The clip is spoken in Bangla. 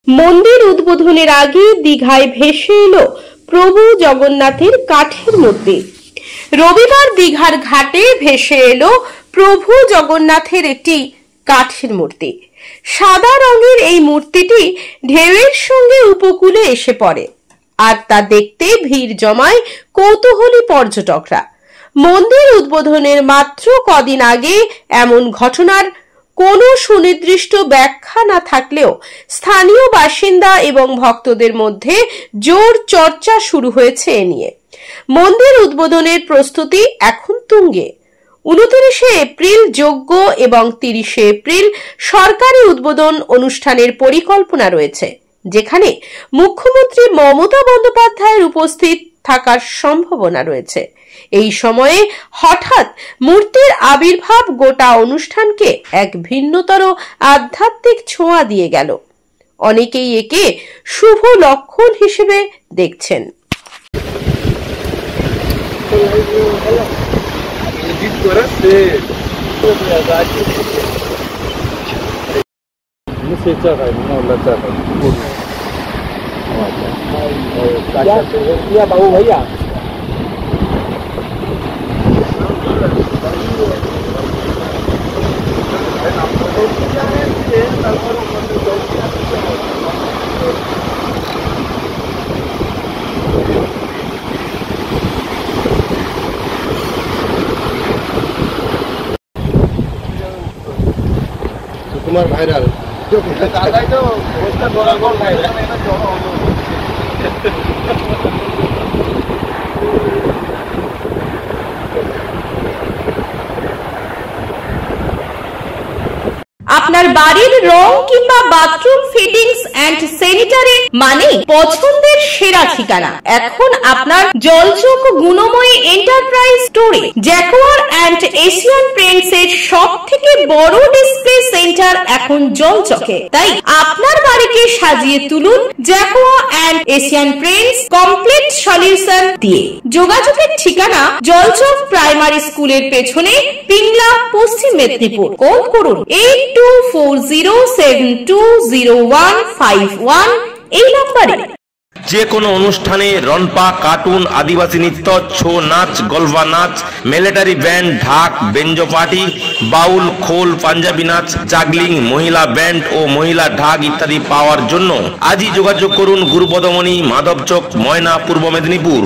মন্দির উদ্বোধনের আগে দীঘায় ভেসে এলো প্রভু জগন্নাথের কাঠের মূর্তি। রবিবার দীঘার ঘাটে ভেসে এলো প্রভু জগন্নাথের একটি কাঠের মূর্তি। সাদা রঙের এই মূর্তিটি ঢেউয়ের সঙ্গে উপকূলে এসে পড়ে, আর তা দেখতে ভিড় জমায় কৌতূহলী পর্যটকরা। মন্দির উদ্বোধনের মাত্র কদিন আগে এমন ঘটনার কোনো সুনির্দিষ্ট ব্যাখ্যা না থাকলেও স্থানীয় বাসিন্দা এবং ভক্তদের মধ্যে জোর চর্চা শুরু হয়েছে এ নিয়ে। মন্দির উদ্বোধনের প্রস্তুতি এখন তুঙ্গে। 29 এপ্রিল যজ্ঞ এবং 30 এপ্রিল সরকারি উদ্বোধন অনুষ্ঠানের পরিকল্পনা রয়েছে, যেখানে মুখ্যমন্ত্রী মমতা বন্দ্যোপাধ্যায়ের উপস্থিত থাকার সম্ভাবনা রয়েছে। এই সময়ে হঠাৎ মূর্তির আবির্ভাব গোটা অনুষ্ঠানকে এক ভিন্নতর আধ্যাত্মিক ছোঁয়া দিয়ে গেল। অনেকেই একে শুভ লক্ষণ হিসেবে দেখছেন। बाबू भैया कुमार भाइराल जो दादा तो उसका बड़ा गोल भाइराल है ना जो আপনার বাড়ির রং কিংবা বাথরুম ফিটিংস এন্ড স্যানিটারি মানে পছন্দের সেরা ঠিকানা এখন আপনার জলচক গুণময়ী এন্টারপ্রাইজ স্টোরে। জ্যাকোয়ার এন্ড এশিয়ান পেইন্টস এর সবথেকে বড় ডিসপ্লে সেন্টার এখন জলচকে, তাই আপনার বাড়িকে সাজিয়ে তুলুন Jaquar and Asian Paints complete solution দিয়ে। যোগাযোগের ঠিকানা জলচক প্রাইমারি স্কুলের পেছনে, পিংলা, পশ্চিম মেদিনীপুর। কল করুন 8240720151 এই নম্বরে। যে কোনো অনুষ্ঠানে রনপা, কার্টুন, আদিবাসী নৃত্য, ছৌ নাচ, গলফা নাচ, মিলিটারি ব্যান্ড, ঢাক, বেঞ্জো পার্টি, বাউল, খোল, পাঞ্জাবি নাচ, জাগলিং, মহিলা ব্যান্ড ও মহিলা ঢাক ইত্যাদি পাওয়ার জন্য আজই যোগাযোগ করুন গুরুপদমণি, মাধবচক, ময়না, পূর্ব মেদিনীপুর।